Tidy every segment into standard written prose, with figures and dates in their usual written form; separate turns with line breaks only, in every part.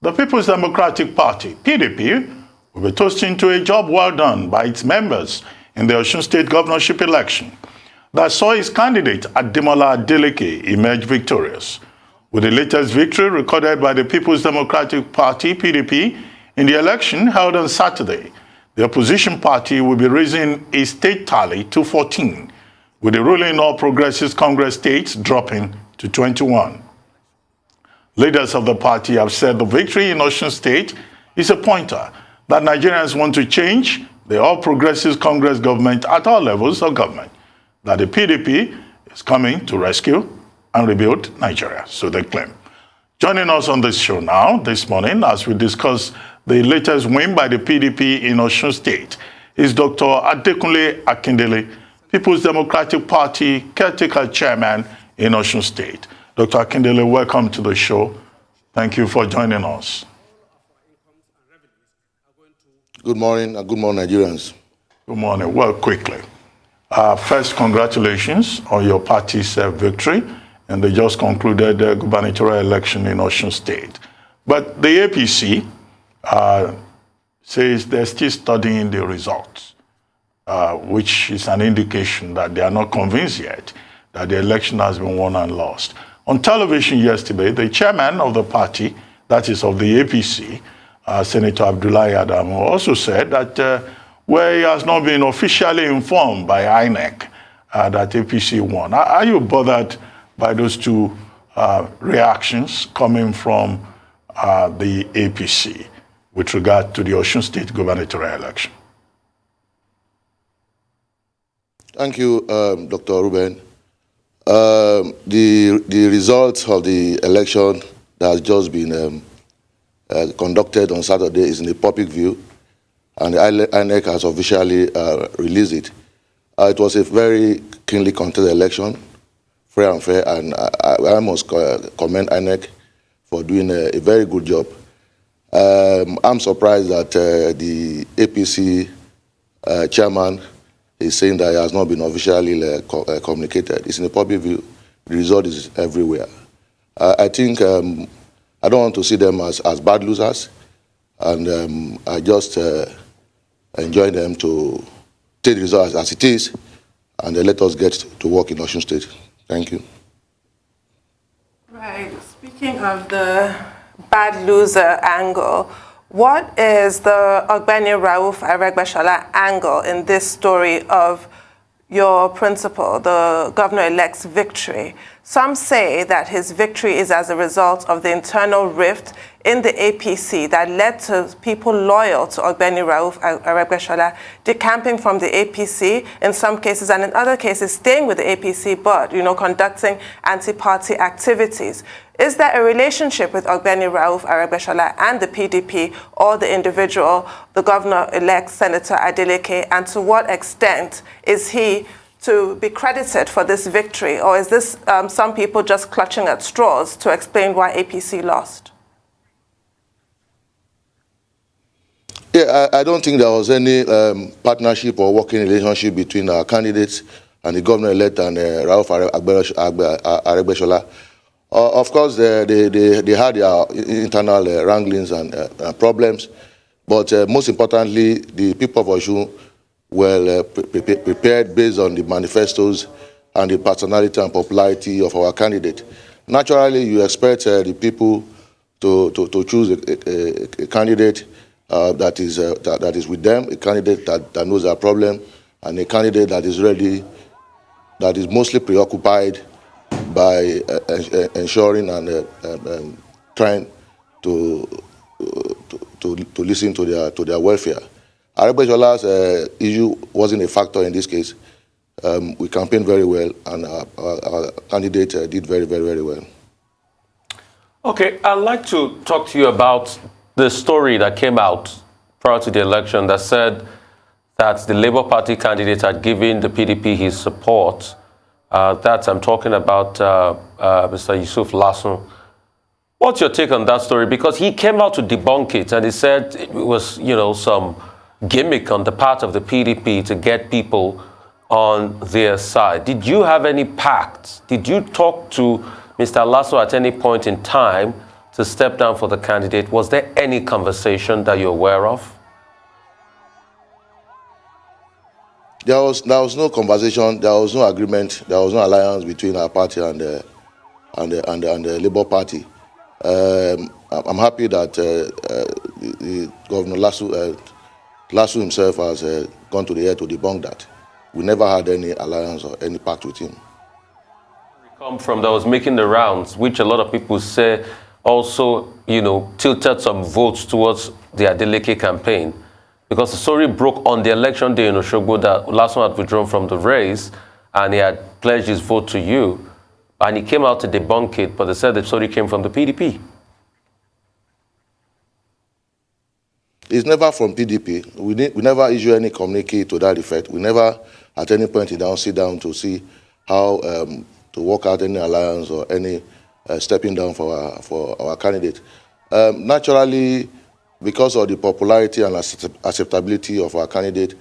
The People's Democratic Party, PDP, will be toasting to a job well done by its members in the Osun State governorship election that saw its candidate Adeleke emerge victorious. With the latest victory recorded by the People's Democratic Party, PDP, in the election held on Saturday, the opposition party will be raising its state tally to 14, with the ruling All Progressives Congress states dropping to 21. Leaders of the party have said the victory in Osun State is a pointer that Nigerians want to change the All Progressives Congress government at all levels of government, that the PDP is coming to rescue and rebuild Nigeria, so they claim. Joining us on this show now, this morning, as we discuss the latest win by the PDP in Osun State, is Dr. Adekunle Akindele, People's Democratic Party Caretaker Chairman in Osun State. Dr. Akindele, welcome to the show. Thank you for joining us.
Good morning, and good morning, Nigerians.
Good morning. Well, quickly. First, congratulations on your party's victory in the just concluded gubernatorial election in Osun State. But the APC says they're still studying the results, which is an indication that they are not convinced yet that the election has been won and lost. On television yesterday, the chairman of the party, that is of the APC, Senator Abdullahi Adamu, also said that where he has not been officially informed by INEC that APC won. Are you bothered by those two reactions coming from the APC with regard to the Osun State gubernatorial election?
Thank you, Dr. Ruben. The results of the election that has just been conducted on Saturday is in the public view, and the INEC has officially released it. It was a very keenly contested election, fair and fair, and I must commend INEC for doing a very good job. I'm surprised that the APC chairman is saying that it has not been officially communicated. It's in the public view. The result is everywhere. I think I don't want to see them as bad losers, and I just enjoy them to take the result as it is, and let us get to work in Osun State. Thank you.
Right. Speaking of the bad loser angle, what is the Ogbeni Rauf Aregbesola angle in this story of your principal, the governor-elect's victory? Some say that his victory is as a result of the internal rift in the APC that led to people loyal to Ogbeni Rauf Aregbesola decamping from the APC in some cases, and in other cases staying with the APC but, conducting anti-party activities. Is there a relationship with Ogbeni Rauf Aregbesola and the PDP, or the individual, the governor-elect Senator Adeleke, and to what extent is he to be credited for this victory, or is this some people just clutching at straws to explain why APC lost?
Yeah, I don't think there was any partnership or working relationship between our candidates and the governor-elect and Rauf Aregbesola. Of course, they had their internal wranglings and problems, but most importantly, the people of Osun were prepared based on the manifestos and the personality and popularity of our candidate. Naturally, you expect the people to choose a candidate that is with them, a candidate that knows their problem, and a candidate that is ready, that is mostly preoccupied by ensuring and trying to listen to their welfare. Aregbesola's issue wasn't a factor in this case. We campaigned very well, and our candidate did very, very, very well.
Okay, I'd like to talk to you about the story that came out prior to the election that said that the Labour Party candidate had given the PDP his support. I'm talking about Mr. Yusuf Lasson. What's your take on that story? Because he came out to debunk it, and he said it was, some gimmick on the part of the PDP to get people on their side. Did you have any pact? Did you talk to Mr. Lasso at any point in time to step down for the candidate. Was there any conversation that you're aware of?
There was no conversation, there was no agreement, there was no alliance between our party and the Labour Party. I'm happy that the Governor Lasso himself has gone to the air to debunk that. We never had any alliance or any pact with him.
Come from that was making the rounds, which a lot of people say also, tilted some votes towards the Adeleke campaign. Because the story broke on the election day in Osogbo that Lasso had withdrawn from the race and he had pledged his vote to you. And he came out to debunk it, but they said the story came from the PDP.
It's never from PDP. We never issue any communique to that effect. We never, at any point, sit down to see how to work out any alliance or any stepping down for our candidate. Naturally, because of the popularity and acceptability of our candidate,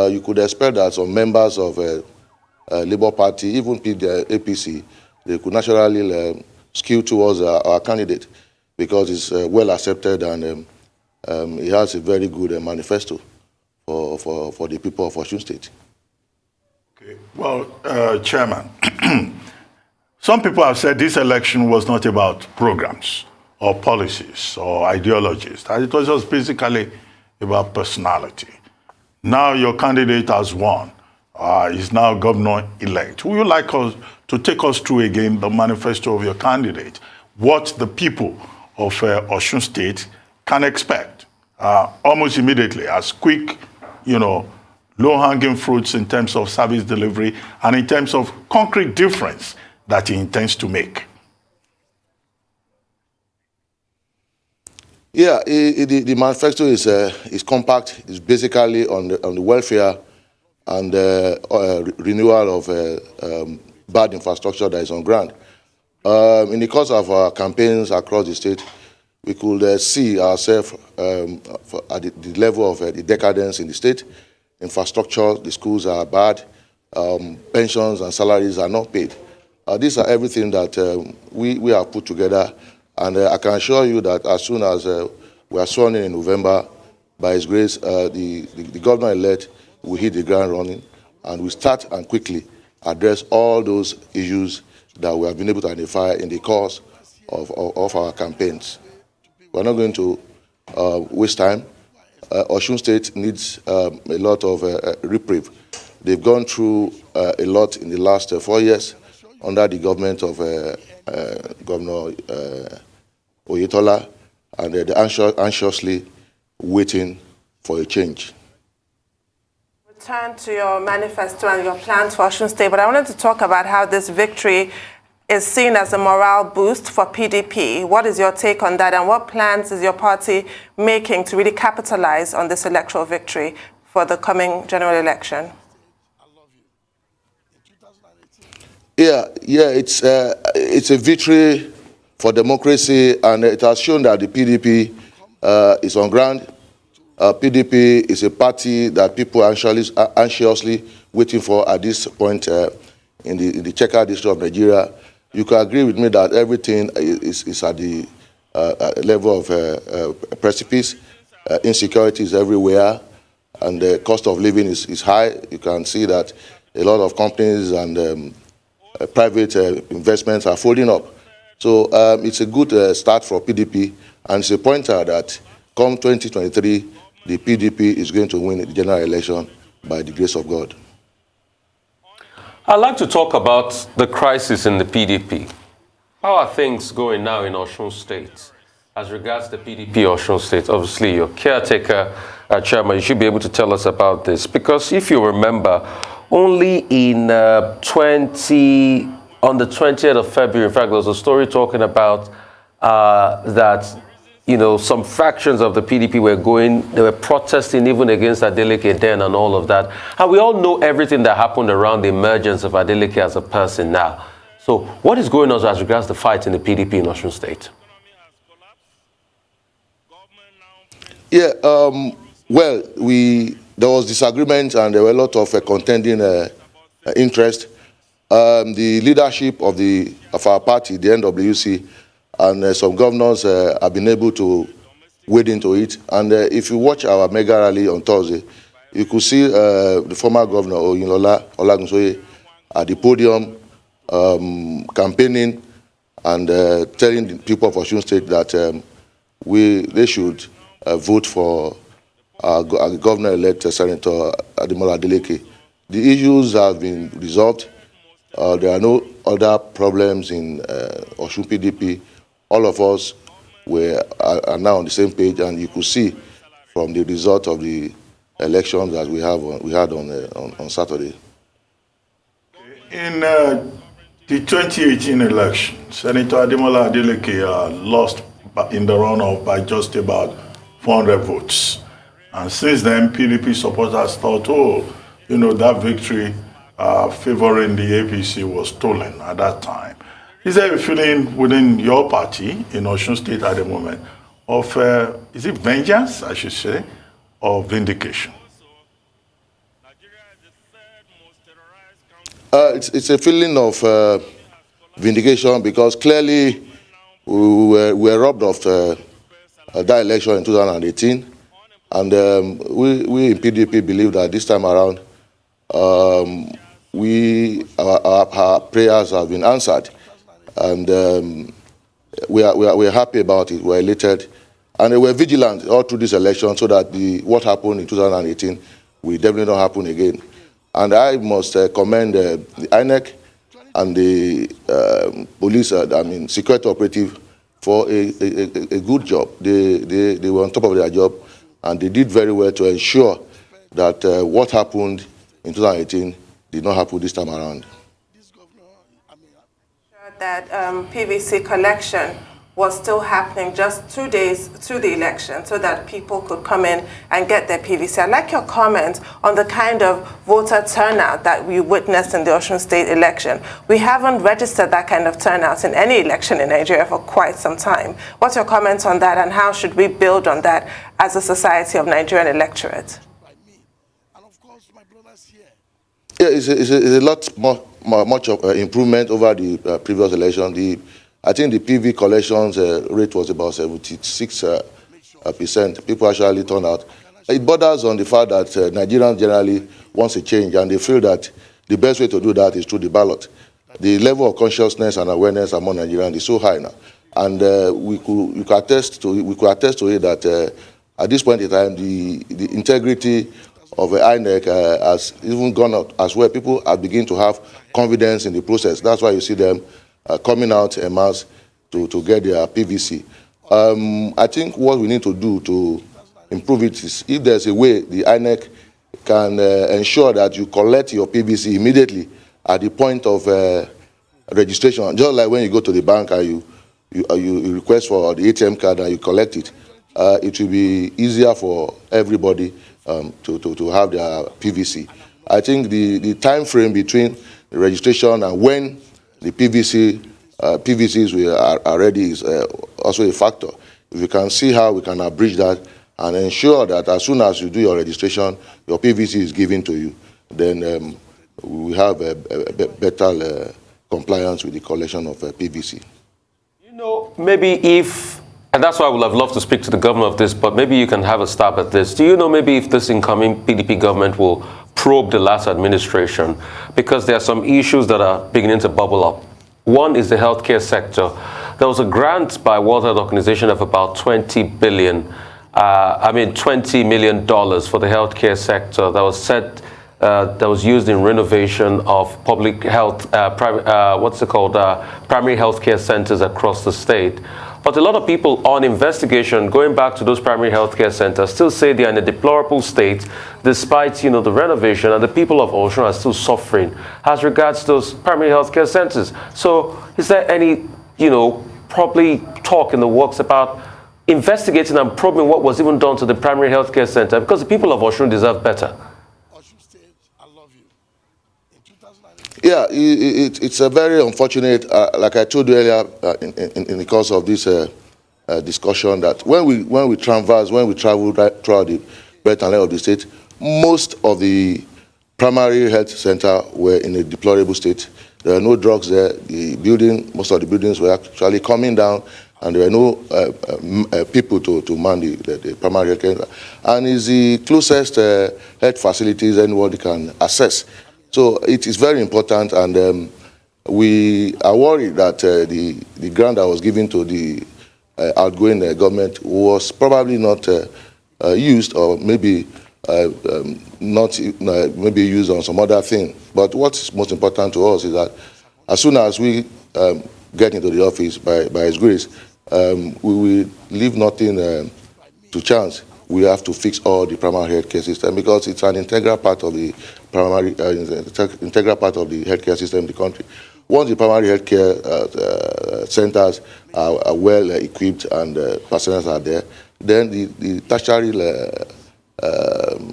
you could expect that some members of Labour Party, even APC, they could naturally skew towards our candidate because he's well accepted and he has a very good manifesto for the people of Osun State.
Okay. Well, Chairman, some people have said this election was not about programs or policies or ideologies. That it was just basically about personality. Now your candidate has won. Is now governor-elect. Would you like us to take us through again the manifesto of your candidate? What the people of Osun State can expect almost immediately as quick, low-hanging fruits in terms of service delivery and in terms of concrete difference that he intends to make?
Yeah, the manifesto is compact. It's basically on the welfare and renewal of bad infrastructure that is on ground. In the course of our campaigns across the state, we could see ourselves at the level of the decadence in the state. Infrastructure, the schools are bad, pensions and salaries are not paid. These are everything that we have put together. And I can assure you that as soon as we are sworn in November, by His grace, the governor-elect will hit the ground running, and we start and quickly address all those issues that we have been able to identify in the course of our campaigns. We're not going to waste time. Osun State needs a lot of reprieve. They've gone through a lot in the last 4 years under the government of Governor Oyetola, and they're anxiously waiting for a change.
Return to your manifesto and your plans for Osun State, but I wanted to talk about how this victory is seen as a morale boost for PDP. What is your take on that, and what plans is your party making to really capitalize on this electoral victory for the coming general election?
Yeah, it's a victory for democracy, and it has shown that the PDP is on ground. PDP is a party that people are anxiously waiting for at this point in the checkered history of Nigeria. You can agree with me that everything is at the level of precipice. Insecurity is everywhere, and the cost of living is high. You can see that a lot of companies and private investments are folding up. So it's a good start for PDP, and it's a pointer that come 2023, the PDP is going to win the general election by the grace of God.
I'd like to talk about the crisis in the PDP. How are things going now in Osun State as regards the PDP Osun State? Obviously, your caretaker chairman, you should be able to tell us about this. Because if you remember, only in on the 20th of February, in fact, there was a story talking about that, some fractions of the PDP they were protesting even against Adeleke then and all of that. And we all know everything that happened around the emergence of Adeleke as a person now. So what is going on as regards the fight in the PDP in Osun State?
Yeah, well, there was disagreement and there were a lot of contending interest. The leadership of our party, the NWC, and some governors have been able to wade into it. And if you watch our mega rally on Thursday, you could see the former governor, Oyinlola Olagunsoye, at the podium campaigning and telling the people of Osun State that they should vote for our governor-elect Senator Adeleke. The issues have been resolved. There are no other problems in Osun PDP. All of us are now on the same page, and you could see from the result of the elections that we had on Saturday.
In the 2018 election, Senator Adeleke lost in the runoff by just about 400 votes. And since then, PDP supporters thought, that victory favoring the APC was stolen at that time. Is there a feeling within your party in Osun State at the moment of, is it vengeance, I should say, or vindication?
It's a feeling of vindication, because clearly we were robbed of that election in 2018. And we in PDP believe that this time around, our prayers have been answered. And we are happy about it, we're elated. And we're vigilant all through this election so that what happened in 2018 will definitely not happen again. And I must commend the INEC and the police, security operative, for a good job. They were on top of their job, and they did very well to ensure that what happened in 2018 did not happen this time around.
That PVC collection was still happening just 2 days to the election so that people could come in and get their PVC. I'd like your comment on the kind of voter turnout that we witnessed in the Osun State election. We haven't registered that kind of turnout in any election in Nigeria for quite some time. What's your comment on that, and how should we build on that as a society of Nigerian electorate?
Yeah, it's a lot much of improvement over the previous election. I think the PV collections rate was about 76%. People actually turn out. It borders on the fact that Nigerians generally want a change, and they feel that the best way to do that is through the ballot. The level of consciousness and awareness among Nigerians is so high now, and we could attest to it that at this point in time, the integrity of the INEC has even gone up as well. People are beginning to have confidence in the process. That's why you see them coming out en masse to get their PVC. I think what we need to do to improve it is, if there's a way the INEC can ensure that you collect your PVC immediately at the point of registration, just like when you go to the bank and you request for the ATM card and you collect it, it will be easier for everybody to have their PVC. I think the time frame between the registration and when the PVCs are ready is also a factor. If you can see how we can abridge that and ensure that as soon as you do your registration, your PVC is given to you, then we have a better compliance with the collection of PVC.
Maybe and that's why I would have loved to speak to the governor of this, but maybe you can have a stab at this. Do you know maybe if this incoming PDP government will probe the last administration? Because there are some issues that are beginning to bubble up. One is the healthcare sector. There was a grant by World Health Organization of about $20 million for the healthcare sector that was used in renovation of public health, primary healthcare centers across the state. But a lot of people on investigation, going back to those primary healthcare centers, still say they are in a deplorable state, despite the renovation, and the people of Osun are still suffering as regards those primary healthcare centers. So, is there any, probably talk in the works about investigating and probing what was even done to the primary healthcare center? Because the people of Osun deserve better.
Yeah, it's a very unfortunate, like I told you earlier in the course of this discussion, that when we travel right throughout the breadth and length of the state, most of the primary health center were in a deplorable state. There are no drugs there. Most of the buildings were actually coming down, and there were no people to man the primary health care. And it's the closest health facilities anybody can access. So it is very important, and we are worried that the grant that was given to the outgoing government was probably not used, or maybe not maybe used on some other thing. But what's most important to us is that as soon as we get into the office, by His grace, we will leave nothing to chance. We have to fix all the primary health care system, because it's an integral part of the integral part of the healthcare system in the country. Once the primary health care centers are well equipped and personnel are there, then the tertiary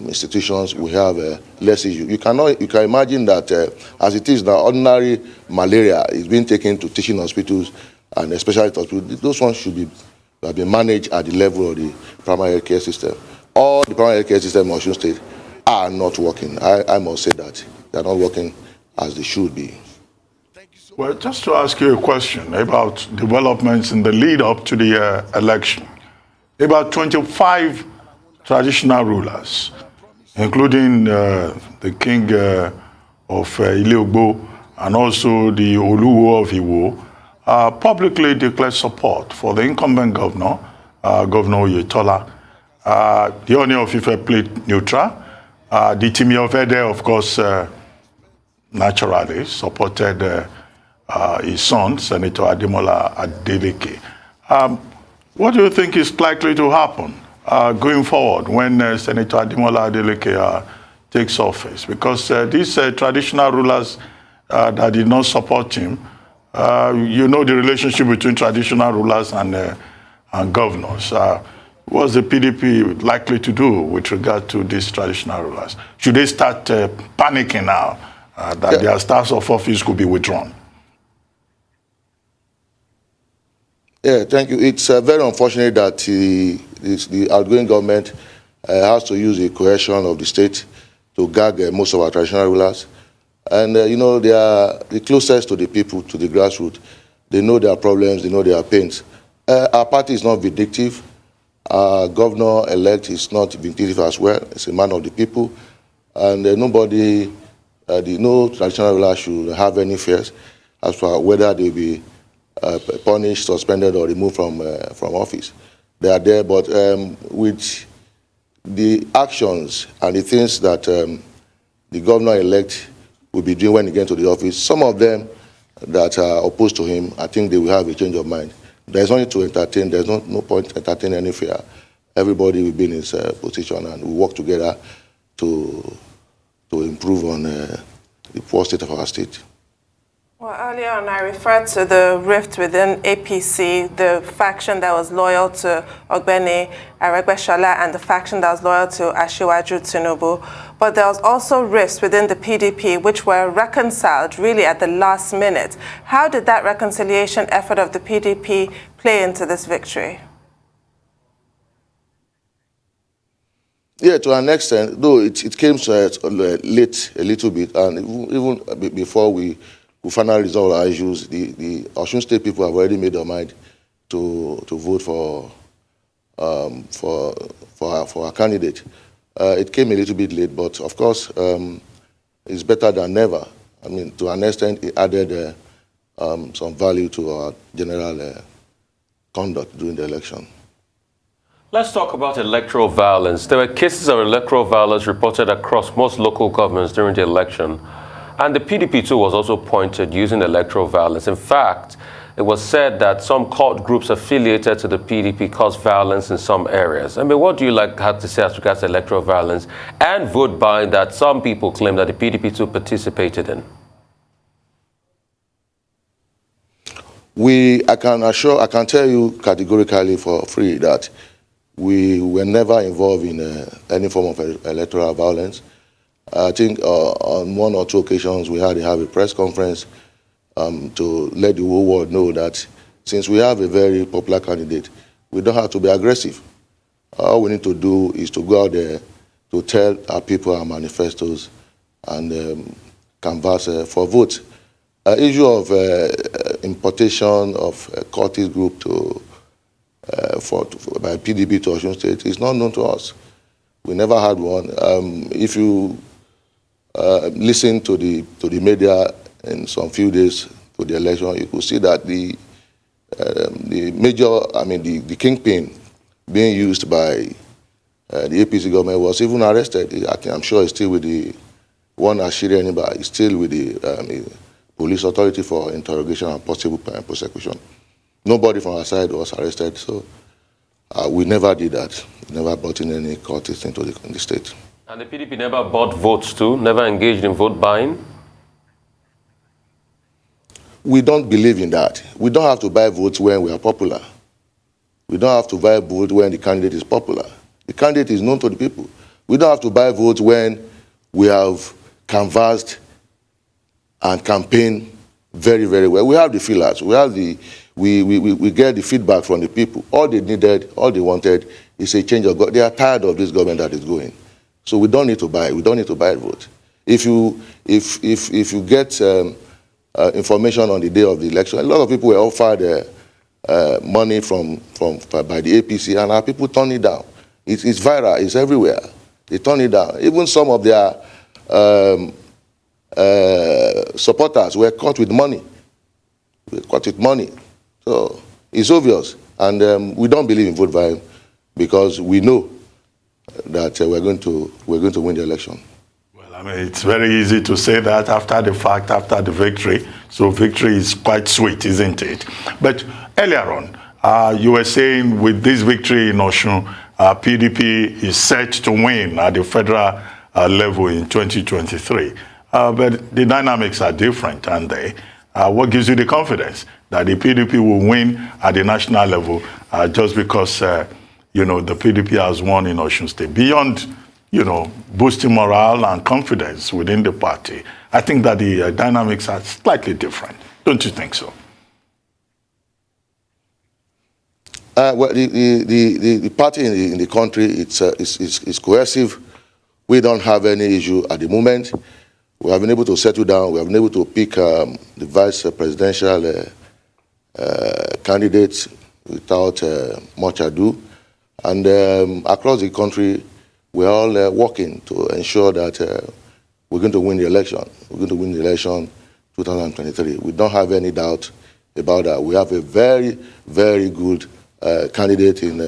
institutions will have less issue. You can imagine that as it is now, ordinary malaria is being taken to teaching hospitals and specialty hospitals. Those ones should be managed at the level of the primary health care system. All the primary health care system in Osun State are not working. I must say that they are not working as they should be.
Well, just to ask you a question about developments in the lead up to the election. About 25 traditional rulers, including the king of Ileogbo and also the Oluwo of Iwo, publicly declared support for the incumbent governor, Governor Oyetola. The Ooni of Ife played neutral. The Timi of Ede, of course, naturally supported his son, Senator Ademola Adeleke. What do you think is likely to happen going forward when Senator Ademola Adeleke takes office? Because these traditional rulers that did not support him, you know the relationship between traditional rulers and governors. What's the PDP likely to do with regard to these traditional rulers? Should they start panicking now that their staffs of office could be withdrawn?
Yeah, thank you. It's very unfortunate that the outgoing government has to use the coercion of the state to gag most of our traditional rulers. And, you know, they are the closest to the people, to the grassroots. They know their problems, they know their pains. Our party is not vindictive. Our governor-elect is not vindictive as well. It's a man of the people. And nobody, no traditional ruler should have any fears as far whether they'll be punished, suspended, or removed from office. They are there, but with the actions and the things that the governor-elect will be doing when he gets to the office, some of them that are opposed to him, I think they will have a change of mind. There's nothing to entertain. There's no point entertaining any fear. Everybody will be in his position, and we work together to improve on the poor state of our state.
Well, earlier on, I referred to the rift within APC, the faction that was loyal to Ogbeni Aregbesola and the faction that was loyal to Asiwaju Tinubu. But there was also rifts within the PDP, which were reconciled really at the last minute. How did that reconciliation effort of the PDP play into this victory?
Yeah, to an extent, though it came late a little bit, and even before we finally resolve our issues, the Osun State people have already made their mind to vote for our candidate. It came a little bit late, but of course, it's better than never. I mean, to an extent, it added some value to our general conduct during the election.
Let's talk about electoral violence. There were cases of electoral violence reported across most local governments during the election. And the PDP too was also pointed using electoral violence. In fact, it was said that some cult groups affiliated to the PDP caused violence in some areas. I mean, what do you have to say as regards to electoral violence and vote buying that some people claim that the PDP too participated in?
I can tell you categorically for free that we were never involved in any form of electoral violence. I think on one or two occasions we had to have a press conference to let the whole world know that since we have a very popular candidate, we don't have to be aggressive. All we need to do is to go out there to tell our people our manifestos and canvass for votes. Issue of importation of a cultist group to by PDP to Osun State is not known to us. We never had one. If you listen to the media in some few days to the election, you could see that the kingpin being used by the APC government was even arrested. I'm sure he's still with the one Ashiri Eniba, is still with the police authority for interrogation and possible prosecution. Nobody from our side was arrested, so we never did that. Never brought in any cultists into the state.
And the PDP never bought votes too, never engaged in vote buying?
We don't believe in that. We don't have to buy votes when we are popular. We don't have to buy votes when the candidate is popular. The candidate is known to the people. We don't have to buy votes when we have canvassed and campaigned very, very well. We have the feelers. We have we get the feedback from the people. All they needed, all they wanted is a change of government. They are tired of this government that is going. So we don't need to buy. We don't need to buy votes. If you get information on the day of the election, a lot of people were offered money by the APC, and our people turn it down. It's viral. It's everywhere. They turn it down. Even some of their supporters were caught with money. So it's obvious, and we don't believe in vote buying because we know that we're going to win the election.
Well, I mean, it's very easy to say that after the fact, after the victory. So victory is quite sweet, isn't it? But earlier on, you were saying with this victory in Osun, PDP is set to win at the federal level in 2023. But the dynamics are different, aren't they? What gives you the confidence that the PDP will win at the national level just because, the PDP has won in Osun State? Beyond, boosting morale and confidence within the party, I think that the dynamics are slightly different. Don't you think so?
Well, the party in the country is cohesive. We don't have any issue at the moment. We have been able to settle down. We have been able to pick the vice presidential candidates without much ado. And across the country, we're all working to ensure that we're going to win the election. We're going to win the election 2023. We don't have any doubt about that. We have a very, very good candidate in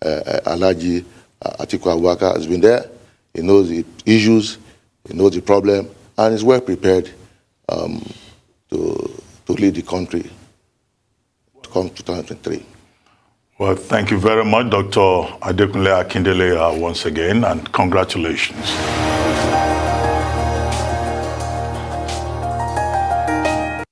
Alhaji Atiku Abubakar. Has been there. He knows the issues, he knows the problem, and is well prepared to lead the country to come 2023.
Well, thank you very much, Dr. Adekunle Akindele, once again, and congratulations.